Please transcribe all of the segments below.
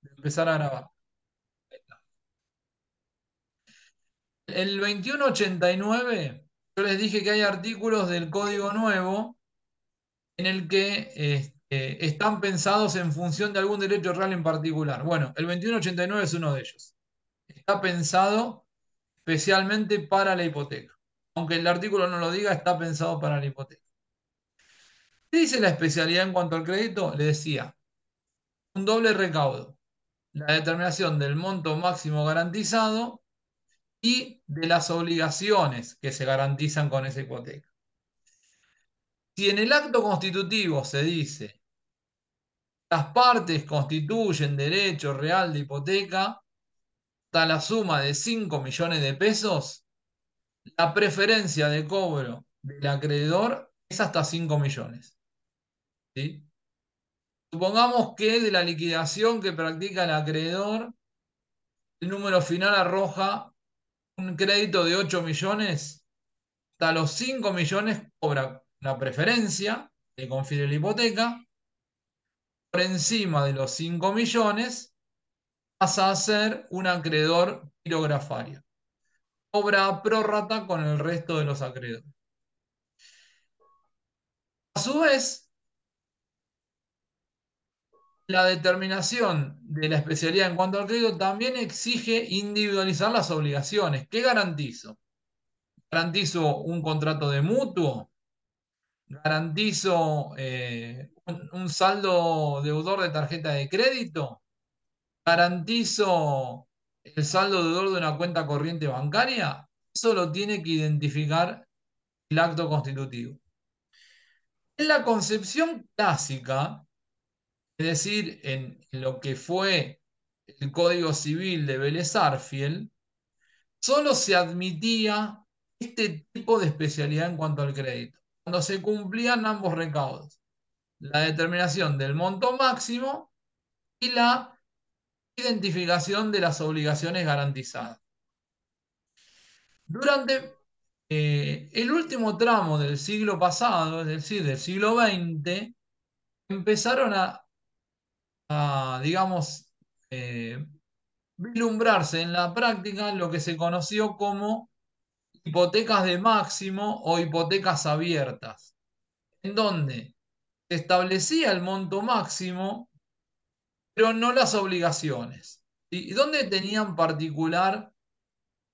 Empezar a grabar. El 2189, yo les dije que hay artículos del Código Nuevo en el que están pensados en función de algún derecho real en particular. Bueno, el 2189 es uno de ellos. Está pensado especialmente para la hipoteca. Aunque el artículo no lo diga, está pensado para la hipoteca. ¿Qué dice la especialidad en cuanto al crédito? Le decía, un doble recaudo, la determinación del monto máximo garantizado y de las obligaciones que se garantizan con esa hipoteca. Si en el acto constitutivo se dice las partes constituyen derecho real de hipoteca hasta la suma de 5 millones de pesos, la preferencia de cobro del acreedor es hasta 5 millones. ¿Sí? Supongamos que de la liquidación que practica el acreedor, el número final arroja un crédito de 8 millones, hasta los 5 millones cobra la preferencia que confiere la hipoteca, por encima de los 5 millones pasa a ser un acreedor pirografario. Obra prórrata con el resto de los acreedores. A su vez, la determinación de la especialidad en cuanto al crédito también exige individualizar las obligaciones. ¿Qué garantizo? ¿Garantizo un contrato de mutuo? ¿Garantizo un saldo deudor de tarjeta de crédito? ¿Garantizo el saldo deudor de una cuenta corriente bancaria? Eso lo tiene que identificar el acto constitutivo. En la concepción clásica, es decir, en lo que fue el Código Civil de Vélez Arfiel, solo se admitía este tipo de especialidad en cuanto al crédito, cuando se cumplían ambos recaudos, la determinación del monto máximo y la identificación de las obligaciones garantizadas. Durante el último tramo del siglo pasado, es decir, del siglo XX, empezaron digamos, eh, vislumbrarse en la práctica lo que se conoció como hipotecas de máximo o hipotecas abiertas, en donde se establecía el monto máximo, pero no las obligaciones. ¿Sí? Y donde tenían particular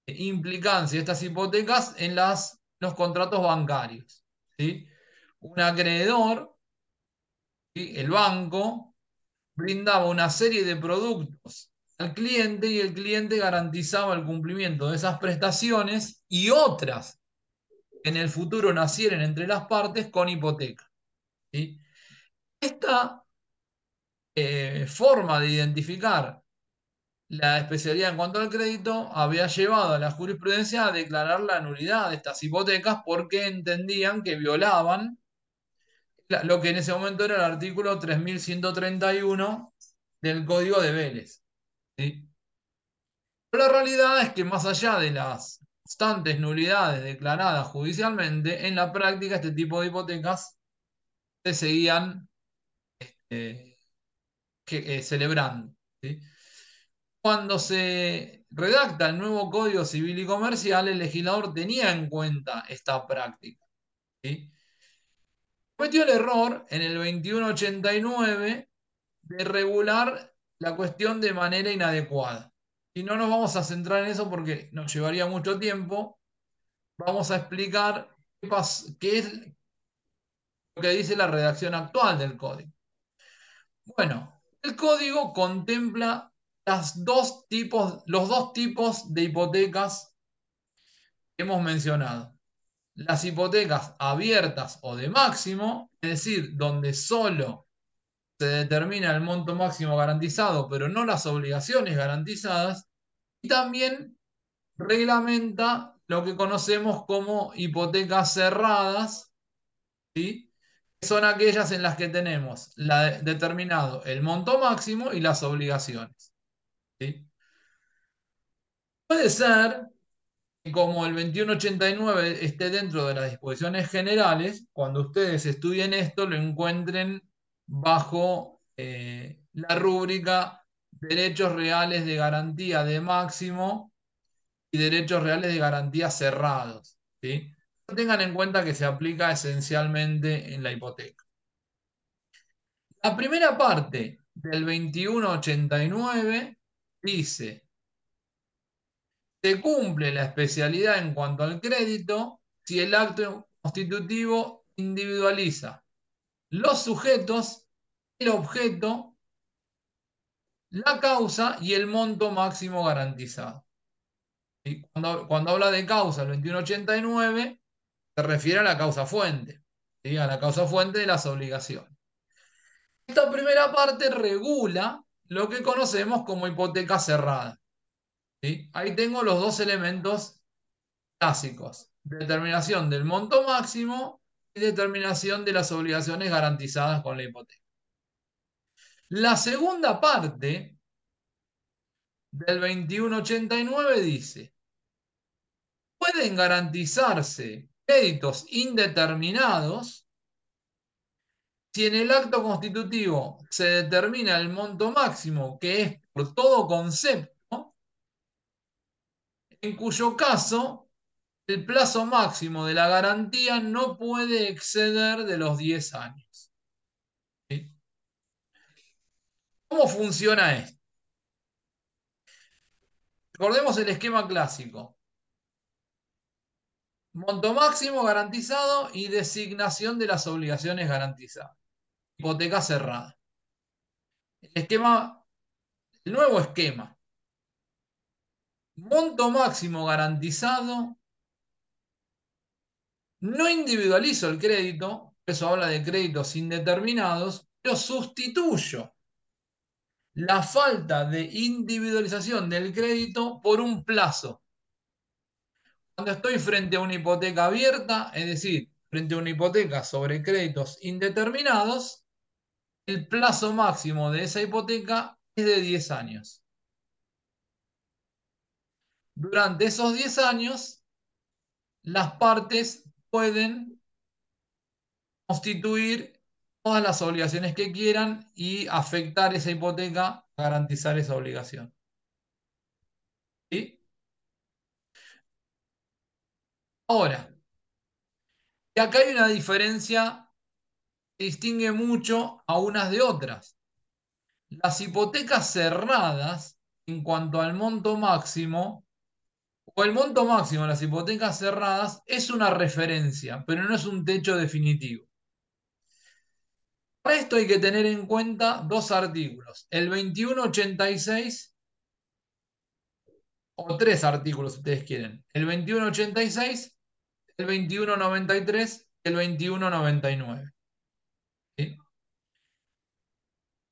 implicancia estas hipotecas en los contratos bancarios. ¿Sí? Un acreedor, ¿sí? El banco, brindaba una serie de productos al cliente y el cliente garantizaba el cumplimiento de esas prestaciones y otras que en el futuro nacieran entre las partes con hipoteca. ¿Sí? Esta forma de identificar la especialidad en cuanto al crédito había llevado a la jurisprudencia a declarar la nulidad de estas hipotecas porque entendían que violaban lo que en ese momento era el artículo 3131 del Código de Vélez. ¿Sí? Pero la realidad es que más allá de las constantes nulidades declaradas judicialmente, en la práctica este tipo de hipotecas se seguían eh, celebrando. ¿Sí? Cuando se redacta el nuevo Código Civil y Comercial, el legislador tenía en cuenta esta práctica. ¿Sí? Cometió el error en el 2189 de regular la cuestión de manera inadecuada. Y no nos vamos a centrar en eso porque nos llevaría mucho tiempo. Vamos a explicar qué es lo que dice la redacción actual del código. Bueno, el código contempla los dos tipos de hipotecas que hemos mencionado. Las hipotecas abiertas o de máximo, es decir, donde solo se determina el monto máximo garantizado, pero no las obligaciones garantizadas, y también reglamenta lo que conocemos como hipotecas cerradas, ¿sí? Son aquellas en las que tenemos determinado el monto máximo y las obligaciones. ¿Sí? Puede ser que como el 2189 esté dentro de las disposiciones generales, cuando ustedes estudien esto lo encuentren bajo la rúbrica derechos reales de garantía de máximo y derechos reales de garantía cerrados, ¿sí? Tengan en cuenta que se aplica esencialmente en la hipoteca. La primera parte del 2189 dice: se cumple la especialidad en cuanto al crédito si el acto constitutivo individualiza los sujetos, el objeto, la causa y el monto máximo garantizado. Y cuando habla de causa, el 2189 se refiere a la causa fuente, ¿sí? A la causa fuente de las obligaciones. Esta primera parte regula lo que conocemos como hipoteca cerrada, ¿sí? Ahí tengo los dos elementos clásicos: determinación del monto máximo y determinación de las obligaciones garantizadas con la hipoteca. La segunda parte del 2189 dice: pueden garantizarse créditos indeterminados si en el acto constitutivo se determina el monto máximo, que es por todo concepto, en cuyo caso el plazo máximo de la garantía no puede exceder de los 10 años. ¿Sí? ¿Cómo funciona esto? Recordemos el esquema clásico: monto máximo garantizado y designación de las obligaciones garantizadas. Hipoteca cerrada. El nuevo esquema: monto máximo garantizado, no individualizo el crédito, eso habla de créditos indeterminados, pero sustituyo la falta de individualización del crédito por un plazo. Cuando estoy frente a una hipoteca abierta, es decir, frente a una hipoteca sobre créditos indeterminados, el plazo máximo de esa hipoteca es de 10 años. Durante esos 10 años, las partes pueden constituir todas las obligaciones que quieran y afectar esa hipoteca a garantizar esa obligación. ¿Sí? Ahora, y acá hay una diferencia que distingue mucho a unas de otras. Las hipotecas cerradas, en cuanto al monto máximo, o el monto máximo de las hipotecas cerradas, es una referencia, pero no es un techo definitivo. Para esto hay que tener en cuenta dos artículos: el 2186, o tres artículos si ustedes quieren: el 2186, el 2193 y el 2199. ¿Sí?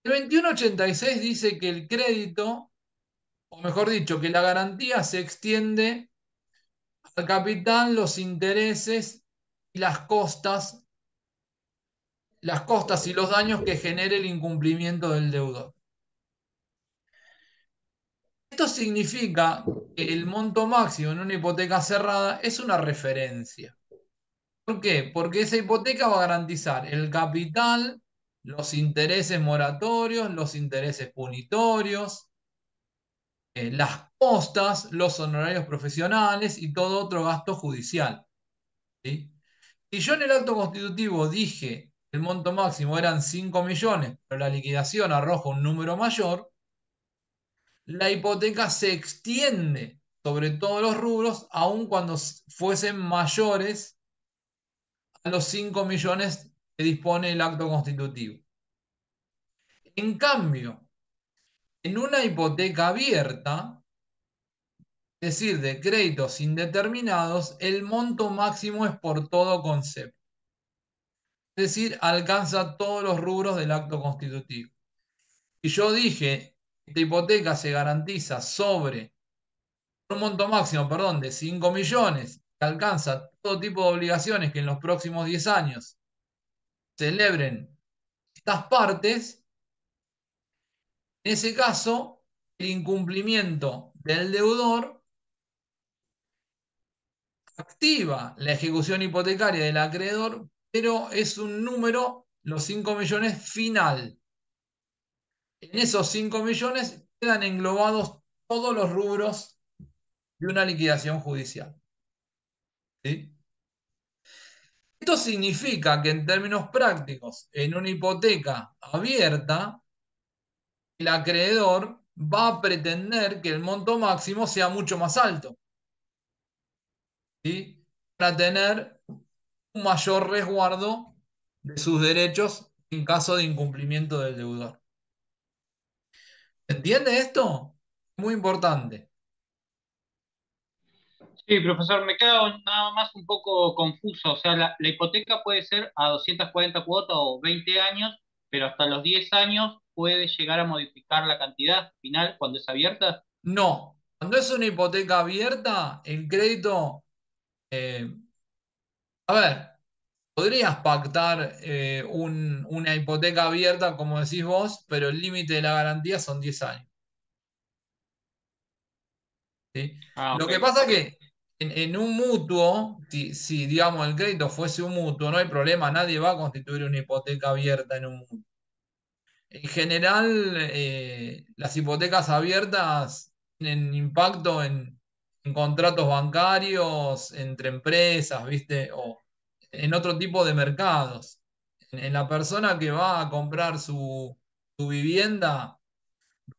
El 2186 dice que el crédito, o mejor dicho, que la garantía se extiende al capital, los intereses y las costas y los daños que genere el incumplimiento del deudor. Esto significa que el monto máximo en una hipoteca cerrada es una referencia. ¿Por qué? Porque esa hipoteca va a garantizar el capital, los intereses moratorios, los intereses punitorios, las costas, los honorarios profesionales y todo otro gasto judicial. ¿Sí? Si yo en el acto constitutivo dije que el monto máximo eran 5 millones, pero la liquidación arroja un número mayor, la hipoteca se extiende sobre todos los rubros, aun cuando fuesen mayores a los 5 millones que dispone el acto constitutivo. En cambio, en una hipoteca abierta, es decir, de créditos indeterminados, el monto máximo es por todo concepto. Es decir, alcanza todos los rubros del acto constitutivo. Y yo dije, esta hipoteca se garantiza sobre un monto máximo, perdón, de 5 millones, que alcanza todo tipo de obligaciones que en los próximos 10 años celebren estas partes. En ese caso, el incumplimiento del deudor activa la ejecución hipotecaria del acreedor, pero es un número, los 5 millones, final. En esos 5 millones quedan englobados todos los rubros de una liquidación judicial. ¿Sí? Esto significa que en términos prácticos, en una hipoteca abierta, el acreedor va a pretender que el monto máximo sea mucho más alto, ¿sí? Para tener un mayor resguardo de sus derechos en caso de incumplimiento del deudor. ¿Entiende esto? Muy importante. Sí, profesor, me queda nada más un poco confuso. O sea, la hipoteca puede ser a 240 cuotas o 20 años, pero hasta los 10 años puede llegar a modificar la cantidad final cuando es abierta. No, cuando es una hipoteca abierta, el crédito, eh, a ver, podrías pactar una hipoteca abierta, como decís vos, pero el límite de la garantía son 10 años. ¿Sí? Ah, Lo ok. que pasa que en un mutuo, si, digamos el crédito fuese un mutuo, no hay problema, nadie va a constituir una hipoteca abierta en un mutuo. En general, las hipotecas abiertas tienen impacto en contratos bancarios, entre empresas, ¿viste? O en otro tipo de mercados. En la persona que va a comprar su vivienda,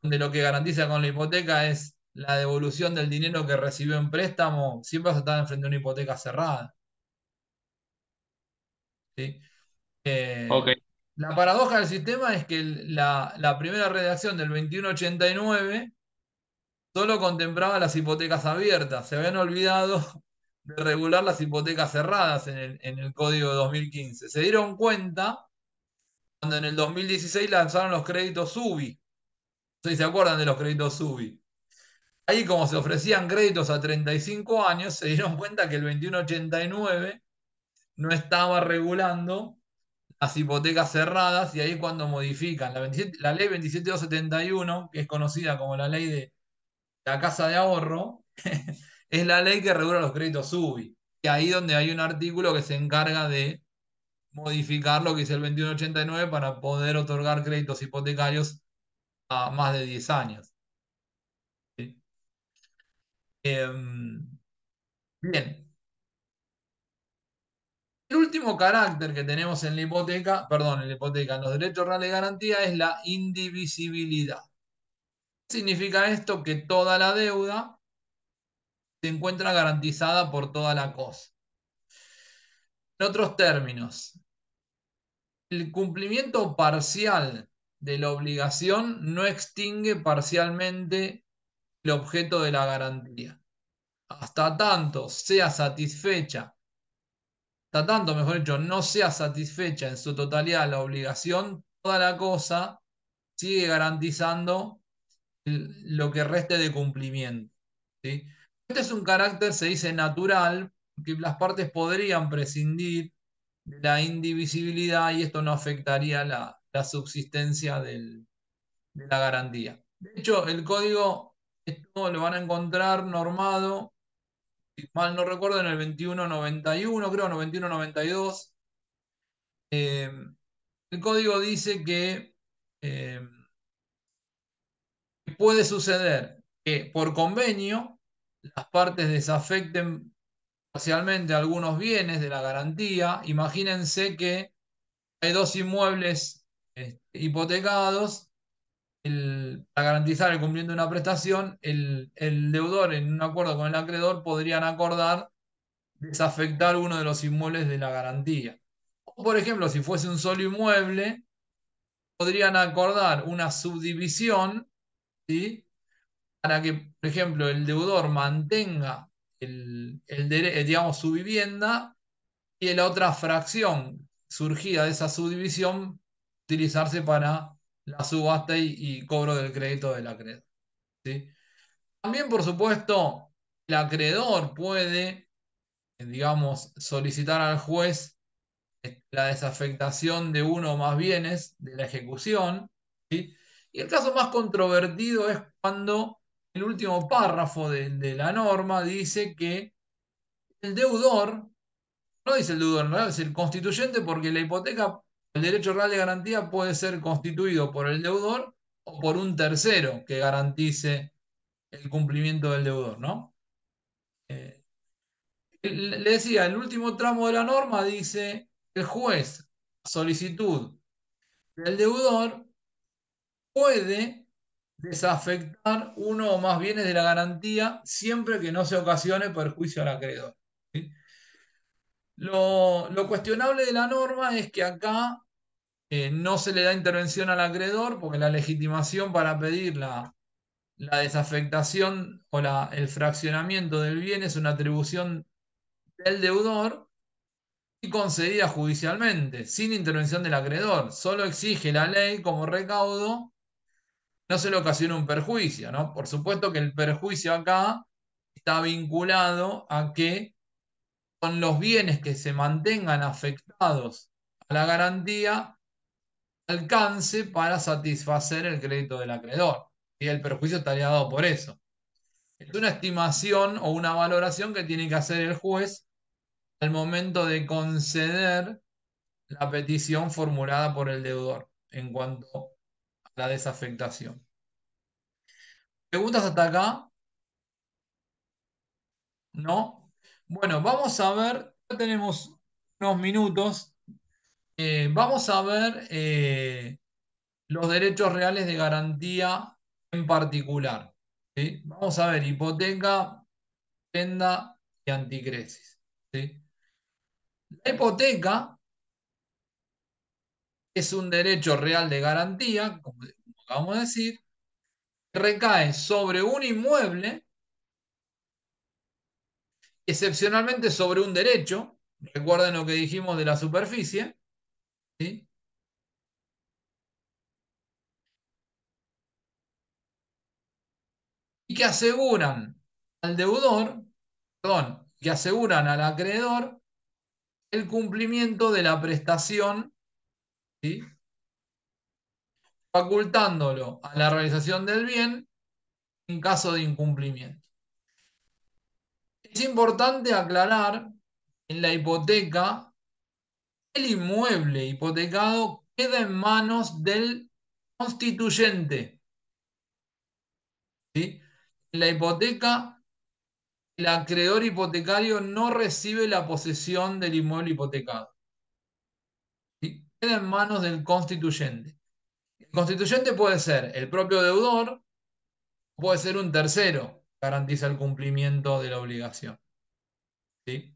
donde lo que garantiza con la hipoteca es la devolución del dinero que recibió en préstamo, siempre vas a estar enfrente de una hipoteca cerrada, ¿sí? Ok. Eh, la paradoja del sistema es que la primera redacción del 2189 solo contemplaba las hipotecas abiertas. Se habían olvidado de regular las hipotecas cerradas en el Código de 2015. Se dieron cuenta cuando en el 2016 lanzaron los créditos UBI. No sé si se acuerdan de los créditos UBI. Ahí, como se ofrecían créditos a 35 años, se dieron cuenta que el 2189 no estaba regulando las hipotecas cerradas y ahí es cuando modifican la ley 27271, que es conocida como la ley de la casa de ahorro, es la ley que regula los créditos UBI. Y ahí donde hay un artículo que se encarga de modificar lo que dice el 2189 para poder otorgar créditos hipotecarios a más de 10 años. ¿Sí? Bien, el último carácter que tenemos en la hipoteca, perdón, en la hipoteca, en los derechos reales de garantía es la indivisibilidad. Significa esto que toda la deuda se encuentra garantizada por toda la cosa. En otros términos, el cumplimiento parcial de la obligación no extingue parcialmente el objeto de la garantía. Hasta tanto sea satisfecha, hasta tanto, mejor dicho, no sea satisfecha en su totalidad la obligación, toda la cosa sigue garantizando lo que reste de cumplimiento. ¿Sí? Este es un carácter, se dice natural, que las partes podrían prescindir de la indivisibilidad y esto no afectaría la subsistencia de la garantía. De hecho, el código, esto lo van a encontrar normado, si mal no recuerdo, en el 2191, creo, no, 2192. Eh, el código dice que eh, puede suceder que por convenio las partes desafecten parcialmente algunos bienes de la garantía. Imagínense que hay dos inmuebles hipotecados. Para garantizar el cumplimiento de una prestación, el deudor en un acuerdo con el acreedor podrían acordar desafectar uno de los inmuebles de la garantía. O, por ejemplo, si fuese un solo inmueble, podrían acordar una subdivisión, ¿sí? Para que, por ejemplo, el deudor mantenga digamos, su vivienda y la otra fracción surgida de esa subdivisión utilizarse para la subasta y cobro del crédito del acreedor. ¿Sí? También, por supuesto, el acreedor puede, digamos, solicitar al juez la desafectación de uno o más bienes de la ejecución. ¿Sí? Y el caso más controvertido es cuando el último párrafo de la norma dice que el deudor, no dice el deudor, ¿no? Es el constituyente porque la hipoteca, el derecho real de garantía puede ser constituido por el deudor o por un tercero que garantice el cumplimiento del deudor, ¿no? Eh, le decía, el último tramo de la norma dice, el juez, a solicitud del deudor, puede desafectar uno o más bienes de la garantía siempre que no se ocasione perjuicio al acreedor. ¿Sí? Lo cuestionable de la norma es que acá no se le da intervención al acreedor porque la legitimación para pedir la desafectación o el fraccionamiento del bien es una atribución del deudor y concedida judicialmente, sin intervención del acreedor. Solo exige la ley como recaudo, no se le ocasiona un perjuicio, ¿no? Por supuesto que el perjuicio acá está vinculado a que con los bienes que se mantengan afectados a la garantía alcance para satisfacer el crédito del acreedor. Y el perjuicio estaría dado por eso. Es una estimación o una valoración que tiene que hacer el juez al momento de conceder la petición formulada por el deudor en cuanto a la desafectación. ¿Preguntas hasta acá? ¿No? Bueno, vamos a ver, ya tenemos unos minutos, vamos a ver los derechos reales de garantía en particular. ¿Sí? Vamos a ver hipoteca, prenda y anticresis. ¿Sí? La hipoteca es un derecho real de garantía, como acabamos de decir, que recae sobre un inmueble, excepcionalmente sobre un derecho. Recuerden lo que dijimos de la superficie, ¿sí? Y que aseguran al deudor, perdón, que aseguran al acreedor el cumplimiento de la prestación, ¿sí? Facultándolo a la realización del bien en caso de incumplimiento. Es importante aclarar en la hipoteca, el inmueble hipotecado queda en manos del constituyente. ¿Sí? En la hipoteca, el acreedor hipotecario no recibe la posesión del inmueble hipotecado. ¿Sí? Queda en manos del constituyente. El constituyente puede ser el propio deudor, puede ser un tercero, garantiza el cumplimiento de la obligación. ¿Sí?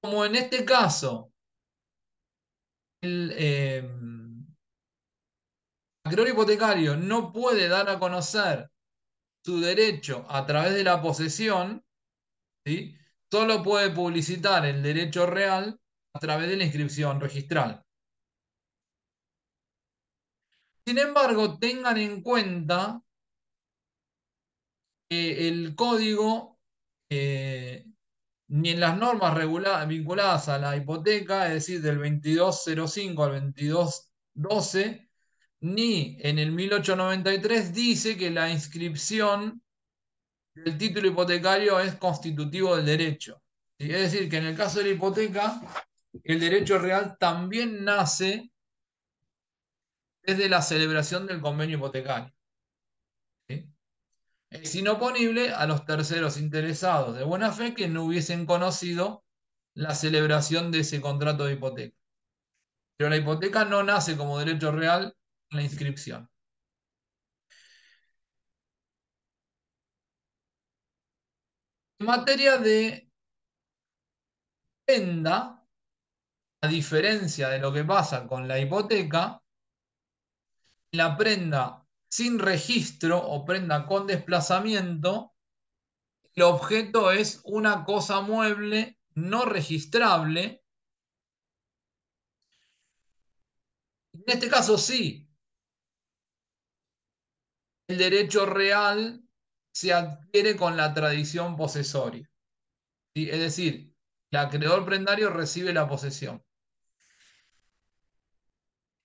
Como en este caso, el acreedor hipotecario no puede dar a conocer su derecho a través de la posesión, ¿sí? Solo puede publicitar el derecho real a través de la inscripción registral. Sin embargo, tengan en cuenta que el código, eh, ni en las normas vinculadas a la hipoteca, es decir, del 2205 al 2212, ni en el 1893 dice que la inscripción del título hipotecario es constitutivo del derecho. ¿Sí? Es decir, que en el caso de la hipoteca, el derecho real también nace desde la celebración del convenio hipotecario. ¿Sí? Es inoponible a los terceros interesados de buena fe que no hubiesen conocido la celebración de ese contrato de hipoteca. Pero la hipoteca no nace como derecho real en la inscripción. En materia de prenda, a diferencia de lo que pasa con la hipoteca, la prenda sin registro o prenda con desplazamiento, el objeto es una cosa mueble no registrable. En este caso sí, el derecho real se adquiere con la tradición posesoria. ¿Sí? Es decir, el acreedor prendario recibe la posesión.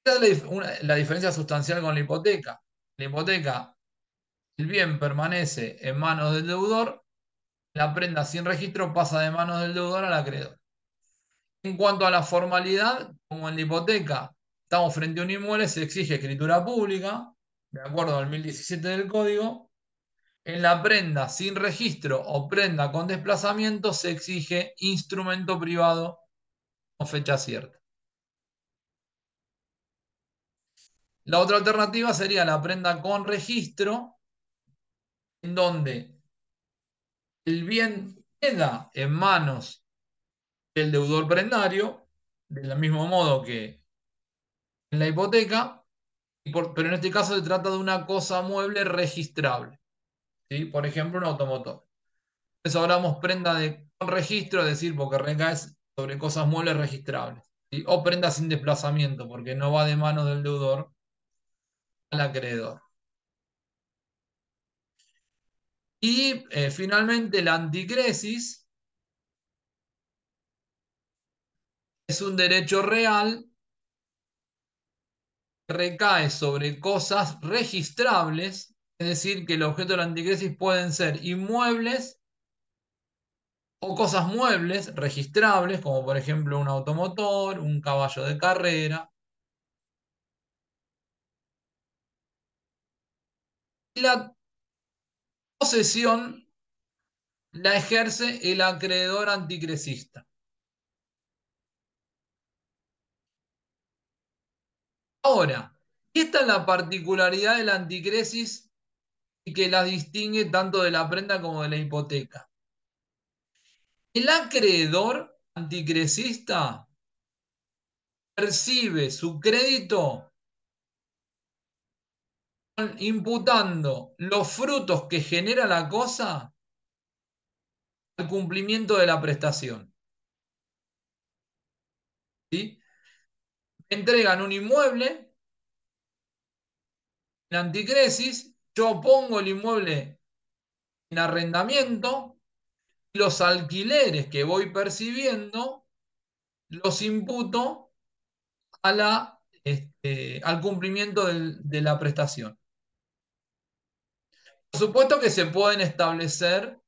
Esta es la diferencia sustancial con la hipoteca. La hipoteca, el bien permanece en manos del deudor, la prenda sin registro pasa de manos del deudor al acreedor. En cuanto a la formalidad, como en la hipoteca, estamos frente a un inmueble, se exige escritura pública, de acuerdo al 1017 del Código. En la prenda sin registro o prenda con desplazamiento se exige instrumento privado con fecha cierta. La otra alternativa sería la prenda con registro, en donde el bien queda en manos del deudor prendario, del mismo modo que en la hipoteca, pero en este caso se trata de una cosa mueble registrable, ¿sí? Por ejemplo, un automotor. Entonces hablamos prenda con registro, es decir, porque recae sobre cosas muebles registrables, ¿sí? O prenda sin desplazamiento, porque no va de manos del deudor al acreedor. Y finalmente la anticresis es un derecho real que recae sobre cosas registrables, es decir, que el objeto de la anticresis pueden ser inmuebles o cosas muebles registrables, como por ejemplo un automotor, un caballo de carrera. Y la posesión la ejerce el acreedor anticresista. Ahora, esta es la particularidad de la anticresis y que la distingue tanto de la prenda como de la hipoteca. El acreedor anticresista percibe su crédito imputando los frutos que genera la cosa al cumplimiento de la prestación. ¿Sí? Entregan un inmueble en anticresis, yo pongo el inmueble en arrendamiento, los alquileres que voy percibiendo los imputo al cumplimiento de la prestación. Por supuesto que se pueden establecer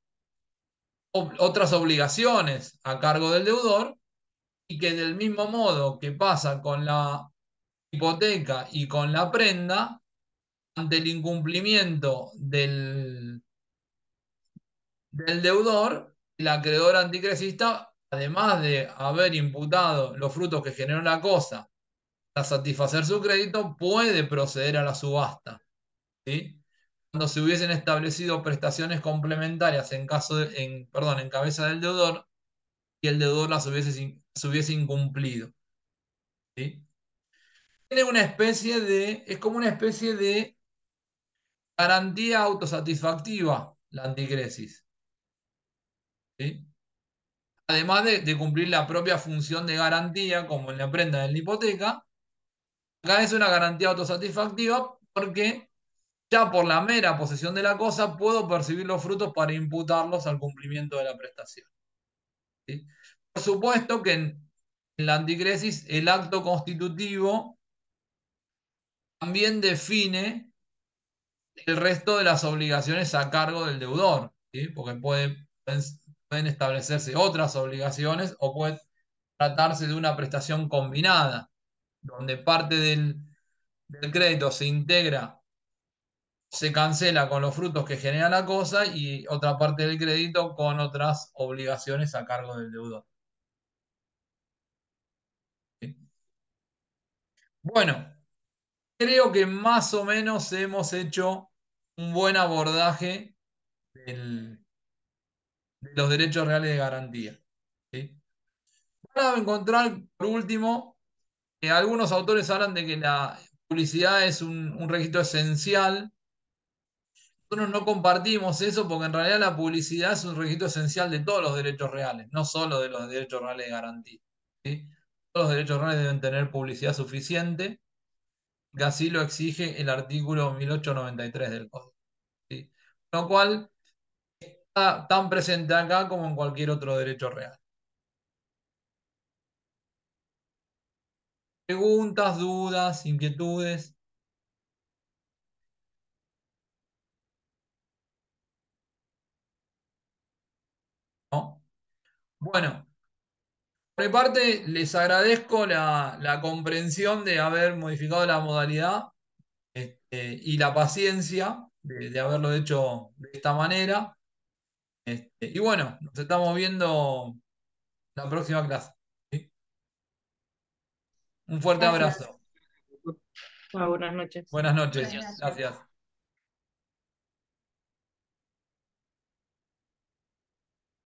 otras obligaciones a cargo del deudor y que del mismo modo que pasa con la hipoteca y con la prenda, ante el incumplimiento del deudor, el acreedor anticresista, además de haber imputado los frutos que generó la cosa para satisfacer su crédito, puede proceder a la subasta, ¿sí? Cuando se hubiesen establecido prestaciones complementarias en cabeza del deudor y el deudor se hubiese incumplido, ¿sí? Es como una especie de garantía autosatisfactiva la anticresis, ¿sí? Además de cumplir la propia función de garantía, como en la prenda de la hipoteca, acá es una garantía autosatisfactiva porque ya por la mera posesión de la cosa puedo percibir los frutos para imputarlos al cumplimiento de la prestación, ¿sí? Por supuesto que en la anticresis el acto constitutivo también define el resto de las obligaciones a cargo del deudor, ¿sí? Porque pueden establecerse otras obligaciones o puede tratarse de una prestación combinada, donde parte del crédito se integra, se cancela con los frutos que genera la cosa y otra parte del crédito con otras obligaciones a cargo del deudor, ¿sí? Bueno, creo que más o menos hemos hecho un buen abordaje de los derechos reales de garantía, ¿sí? Van a encontrar, por último, que algunos autores hablan de que la publicidad es un requisito esencial. Nosotros no compartimos eso porque en realidad la publicidad es un requisito esencial de todos los derechos reales, no solo de los derechos reales de garantía, ¿sí? Todos los derechos reales deben tener publicidad suficiente, que así lo exige el artículo 1893 del Código, ¿sí? Lo cual está tan presente acá como en cualquier otro derecho real. Preguntas, dudas, inquietudes, ¿no? Bueno, Por mi parte, les agradezco la comprensión de haber modificado la modalidad y la paciencia de haberlo hecho de esta manera. Y bueno, nos estamos viendo la próxima clase. ¿Sí? Un fuerte Gracias. abrazo. Chao, buenas noches. Buenas noches. Gracias.